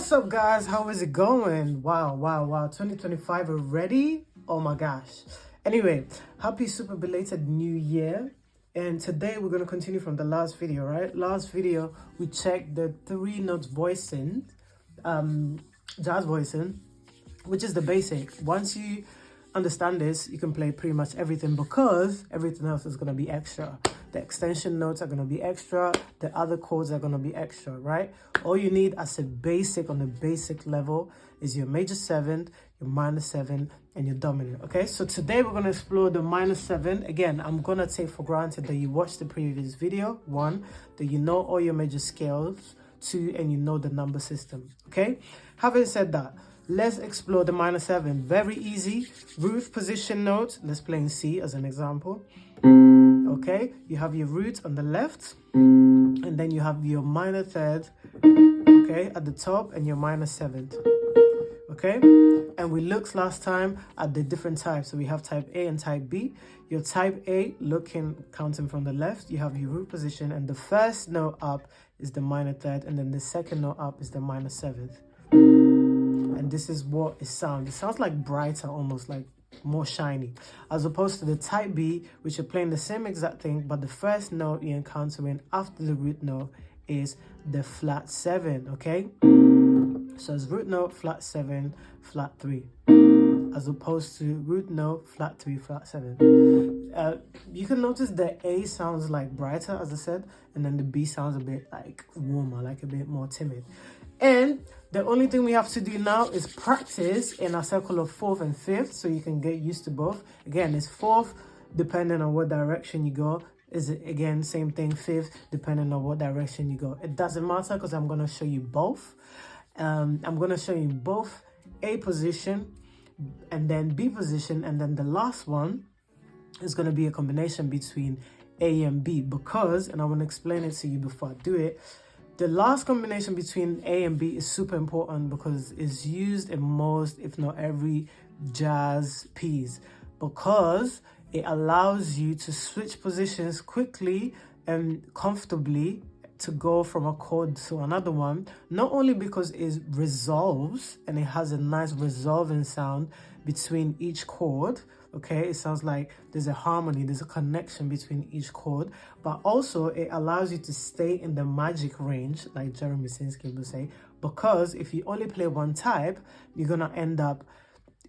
What's up, guys? How is it going? Wow. 2025 already? Oh my gosh. Anyway, happy super belated new year. And today we're going to continue from the last video, right? Last video, we checked the 3 notes voicing, jazz voicing, which is the basic. Once you understand this, you can play pretty much everything because everything else is going to be extra. The extension notes are going to be extra. The other chords are going to be extra, right? All you need as a basic, on the basic level, is your major 7th, your minor 7, and your dominant, okay? So today we're going to explore the minor 7. Again, I'm going to take for granted that you watched the previous video. 1, that you know all your major scales. 2, and you know the number system, okay? Having said that, let's explore the minor 7. Very easy. Root position note. Let's play in C as an example. Okay, you have your root on the left, and then you have your minor 3rd, okay, at the top, and your minor 7th. Okay, and we looked last time at the different types. So we have type A and type B. Your type A, counting from the left, you have your root position, and the first note up is the minor 3rd, and then the second note up is the minor 7th. And this is what it sounds. It sounds like brighter, almost like more shiny, as opposed to the type B, which you're playing the same exact thing, but the first note you're encountering after the root note is the flat 7, okay? So it's root note, flat 7, flat 3, as opposed to root note, flat 3, flat 7. You can notice the A sounds like brighter, as I said, and then the B sounds a bit like warmer, like a bit more timid. And the only thing we have to do now is practice in a circle of 4th and 5th, so you can get used to both. Again, it's 4th, depending on what direction you go. Is it, again, same thing, 5th, depending on what direction you go. It doesn't matter because I'm going to show you both. I'm going to show you both A position and then B position, and then the last one is going to be a combination between A and B because, and I want to explain it to you before I do it, the last combination between A and B is super important because it's used in most, if not every, jazz piece, because it allows you to switch positions quickly and comfortably to go from a chord to another one, not only because it resolves and it has a nice resolving sound between each chord, okay, it sounds like there's a harmony, there's a connection between each chord, but also it allows you to stay in the magic range, like Jeremy Sinsky would say, because if you only play one type, you're gonna end up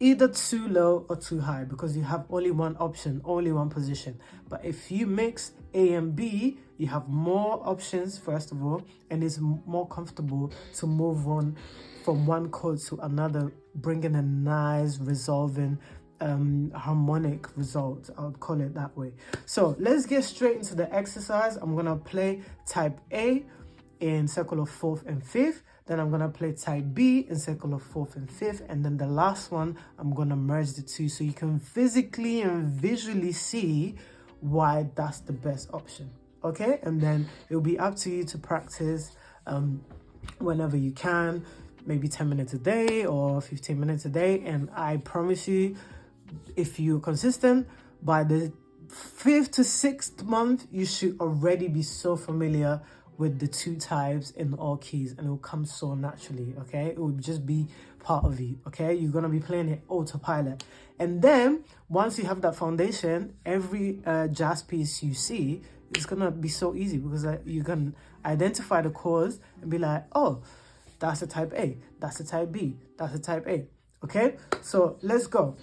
either too low or too high because you have only one option, only one position. But if you mix A and B, you have more options, first of all, and it's more comfortable to move on from one chord to another, bringing a nice resolving harmonic result. I would call it that way. So let's get straight into the exercise. I'm gonna play type A in circle of 4th and 5th. Then I'm gonna play type B in circle of 4th and 5th, and then the last one I'm gonna merge the two so you can physically and visually see why that's the best option. Okay, and then it'll be up to you to practice whenever you can, maybe 10 minutes a day or 15 minutes a day, and I promise you, if you're consistent, by the 5th to 6th month, you should already be so familiar with the 2 types in all keys, and it will come so naturally, okay? It will just be part of you, okay? You're gonna be playing it autopilot. And then, once you have that foundation, every jazz piece you see, it's gonna be so easy because you can identify the chords and be like, oh, that's a type A, that's a type B, that's a type A, okay? So let's go.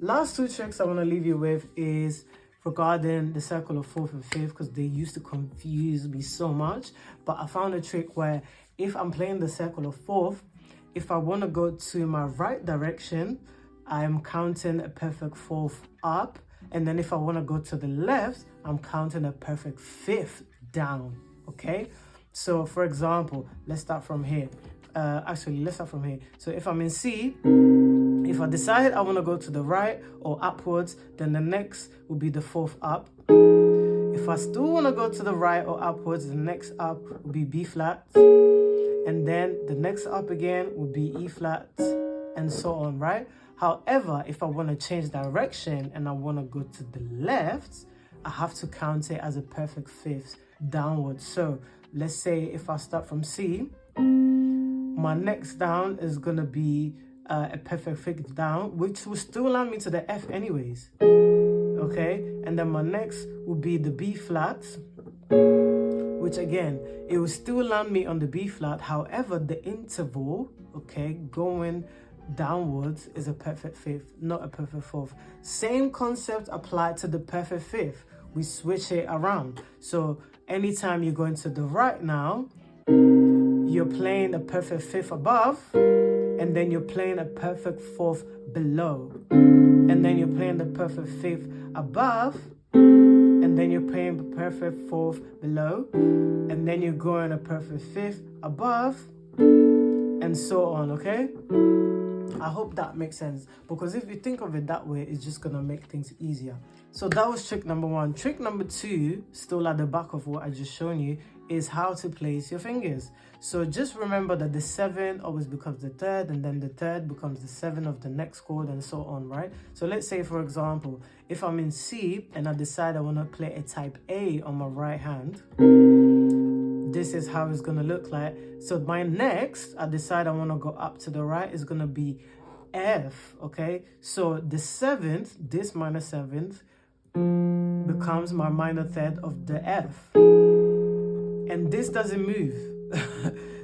last two tricks I want to leave you with is regarding the circle of fourth and fifth, because they used to confuse me so much. But I found a trick where if I'm playing the circle of fourth, if I want to go to my right direction, I'm counting a perfect fourth up. And then if I want to go to the left, I'm counting a perfect fifth down. Okay? So for example, let's start from here. Let's start from here. So if I'm in C, if I decide I want to go to the right or upwards, then the next will be the fourth up. If I still want to go to the right or upwards, the next up will be B flat. And then the next up again will be E flat, and so on, right? However, if I want to change direction and I want to go to the left, I have to count it as a perfect fifth downwards. So let's say if I start from C, my next down is going to be a perfect fifth down, which will still land me to the F anyways. Okay, and then my next will be the B flat, which again, it will still land me on the B flat. However, the interval, okay, going downwards is a perfect fifth, not a perfect fourth. Same concept applied to the perfect fifth. We switch it around. So anytime you're going to the right now, you're playing a perfect fifth above, and then you're playing a perfect fourth below, and then you're playing the perfect fifth above, and then you're playing the perfect fourth below, and then you're going a perfect fifth above, and so on. Okay, I hope that makes sense, because if you think of it that way, it's just gonna make things easier. So that was trick number one. Trick number two, still at the back of what I just shown you, is how to place your fingers. So just remember that the 7 always becomes the third, and then the third becomes the 7 of the next chord, and so on, right? So let's say, for example, if I'm in C and I decide I want to play a type A on my right hand, this is how it's going to look like. So my next, I decide I want to go up to the right, is going to be F, okay? So the 7th, this minor 7th, becomes my minor third of the F. And this doesn't move.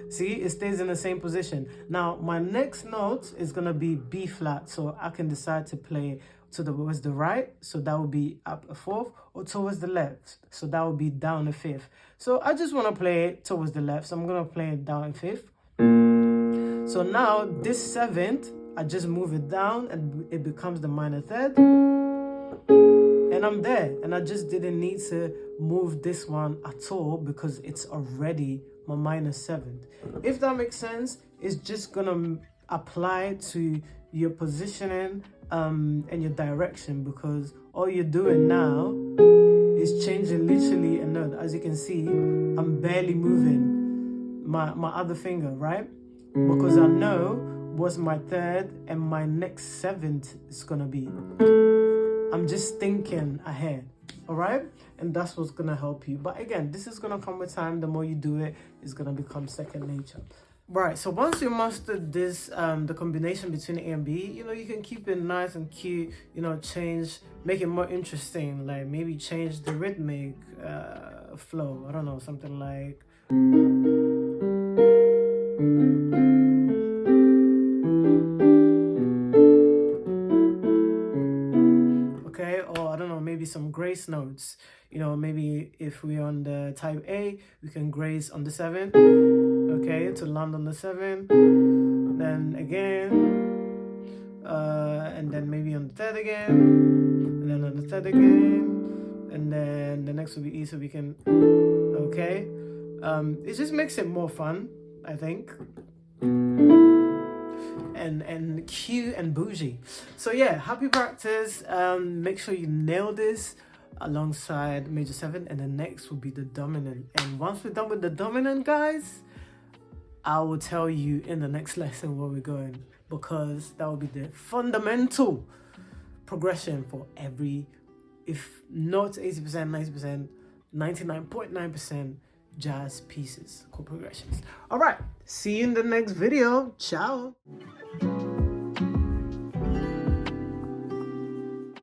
See, it stays in the same position. Now, my next note is going to be B flat. So I can decide to play towards the right. So that would be up a fourth, or towards the left. So that would be down a fifth. So I just want to play it towards the left. So I'm going to play it down a fifth. So now this 7th, I just move it down and it becomes the minor third. And I'm there. And I just didn't need to move this one at all, because it's already my minor 7th. If that makes sense, it's just gonna apply to your positioning and your direction, because all you're doing now is changing literally a note. As you can see, I'm barely moving my other finger, right? Because I know what my third and my next 7th is gonna be. I'm just thinking ahead, all right? And that's what's gonna help you. But again, this is gonna come with time. The more you do it, it's gonna become second nature. Right, so once you mastered this, the combination between A and B, you know, you can keep it nice and cute, you know, make it more interesting, like maybe change the rhythmic flow. I don't know, something like... maybe some grace notes, you know, maybe if we're on the type A, we can grace on the 7th, okay, to land on the 7th, then again, and then maybe on the 3rd again, and then on the 3rd again, and then the next will be E, so we can, okay, it just makes it more fun, I think. And cute and bougie. So yeah, happy practice. Make sure you nail this alongside major 7, and the next will be the dominant. And once we're done with the dominant, guys, I will tell you in the next lesson where we're going, because that will be the fundamental progression for every, if not 80%, 90%, 99.9% jazz pieces, chord progressions. All right, see you in the next video. Ciao.